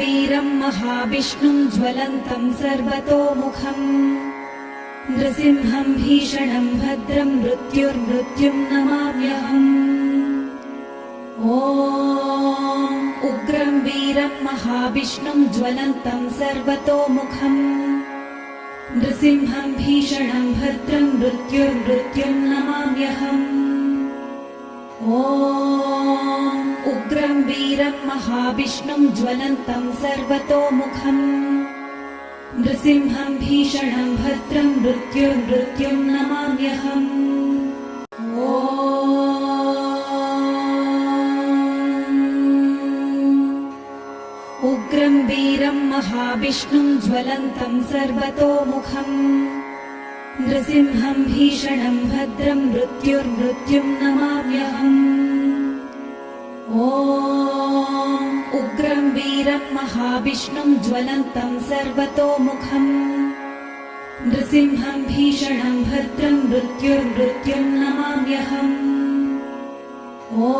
वीरं महाविष्णुं ज्वलन्तं सर्वतोमुखम् नृसिंहं भीषणं भद्रं मृत्युर्मृत्युं नमाम्यहम्। ॐ उग्रं वीरं महाविष्णुं ज्वलन्तं सर्वतोमुखम् नृसिंहं भीषणं भद्रं मृत्युर्मृत्युं नमाम्यहम्। ॐ उग्रं वीरं महाविष्णुं ज्वलन्तं सर्वतोमुखम् नृसिंहं भीषणं भद्रं मृत्युर्मृत्युं नमाम्यहम्। उग्रं वीरं महाविष्णुं ज्वलन्तं सर्वतोमुखम् नृसिंहं भीषणं भद्रं मृत्युर्मृत्युं नमाम्यहम्। ॐ उग्रं वीरं महाविष्णुं ज्वलन्तं सर्वतोमुखम् नृसिंहं भीषणं भद्रं मृत्युर्मृत्युं नमाम्यहम्। ॐ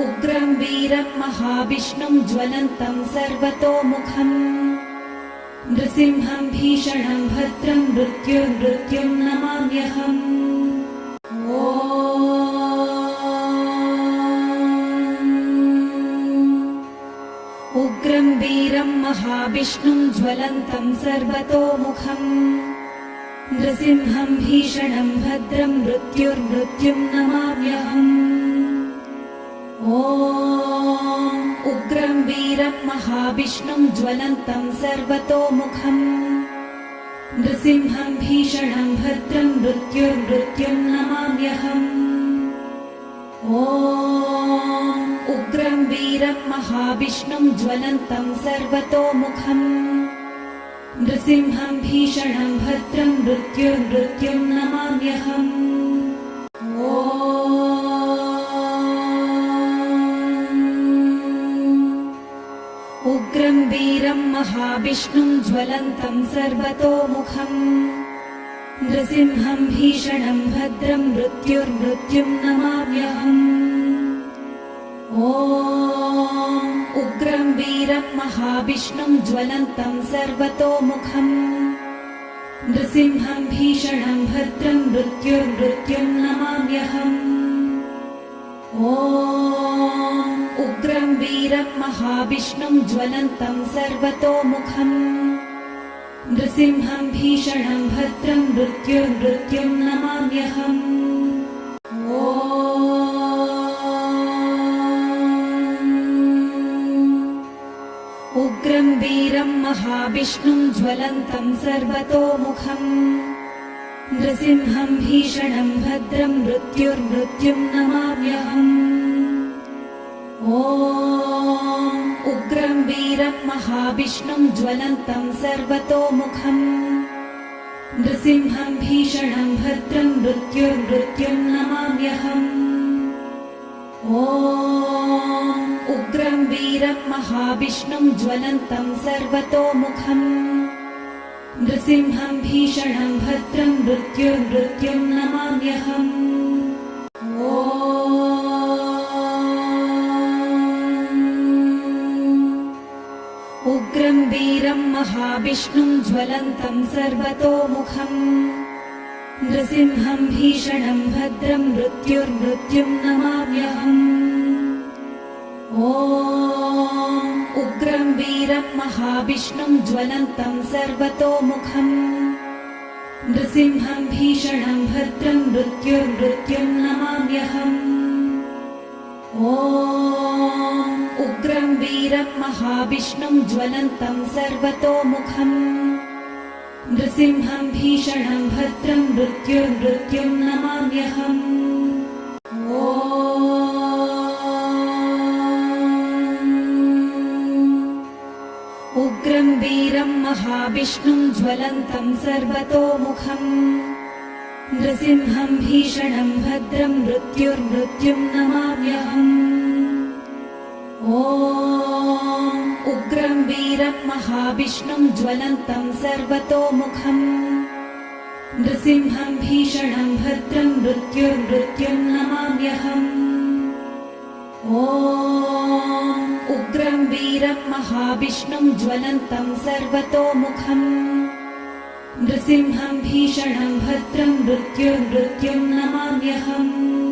उग्रं वीरं महाविष्णुं ज्वलन्तं सर्वतोमुखम् नृसिंहं भीषणं भद्रं मृत्युर्मृत्युं नमाम्यहम्। उग्रं वीरं महाविष्णुं ज्वलन्तं सर्वतोमुखम् नृसिंहं भीषणं भद्रं मृत्युर्मृत्युं नमाम्यहम्। ॐ उग्रं वीरं महाविष्णुं ज्वलन्तं सर्वतोमुखम् नृसिंहं भीषणं भद्रं मृत्युर्मृत्युं नमाम्यहम्। ॐ उग्रं वीरं महाविष्णुं ज्वलन्तं सर्वतोमुखम् नृसिंहं भीषणं भद्रं मृत्युर्मृत्युं नमाम्यहम्। उग्रं वीरं महाविष्णुं ज्वलन्तं सर्वतोमुखम् नृसिंहं भीषणं भद्रं मृत्युर्मृत्युं नमाम्यहम्। ॐ उग्रं वीरं महाविष्णुं ज्वलन्तं सर्वतोमुखम् नृसिंहं भीषणं भद्रं मृत्युर्मृत्युं नमाम्यहम्। ॐ उग्रं वीरं महाविष्णुं ज्वलन्तं सर्वतोमुखम् नृसिंहं भीषणं भद्रं मृत्युर्मृत्युं नमाम्यहम्। उग्रं वीरं महाविष्णुं ज्वलन्तं सर्वतोमुखम् नृसिंहं भीषणं भद्रं मृत्युर्मृत्युं नमाम्यहम्। ॐ उग्रं वीरं महाविष्णुं ज्वलन्तं सर्वतोमुखम् नृसिंहं भीषणं भद्रं मृत्युर्मृत्युं नमाम्यहम्। ॐ उग्रं वीरं महाविष्णुं ज्वलन्तं सर्वतोमुखम् नृसिंहं भीषणं भद्रं मृत्युर्मृत्युं नमाम्यहम्। उग्रं वीरं महाविष्णुं ज्वलन्तं सर्वतोमुखम् नृसिंहं भीषणं भद्रं मृत्युर्मृत्युं नमाम्यहम्। ॐ उग्रं वीरं महाविष्णुं ज्वलन्तं सर्वतोमुखम् नृसिंहं भीषणं भद्रं मृत्युर्मृत्युं नमाम्यहम्। ॐ उग्रं वीरं महाविष्णुं ज्वलन्तं सर्वतोमुखम् नृसिंहं भीषणं भद्रं मृत्युर्मृत्युं नमाम्यहम्। उग्रं वीरं महाविष्णुं ज्वलन्तं सर्वतोमुखम् नृसिंहं भीषणं भद्रं मृत्युर्मृत्युं नमाम्यहम्। ॐ उग्रं वीरं महाविष्णुं ज्वलन्तं सर्वतोमुखम् नृसिंहं भीषणं भद्रं मृत्युर्मृत्युं नमाम्यहम्। ॐ उग्रं वीरं महाविष्णुं ज्वलन्तं सर्वतोमुखम् नृसिंहं भीषणं भद्रं मृत्युर्मृत्युं नमाम्यहम्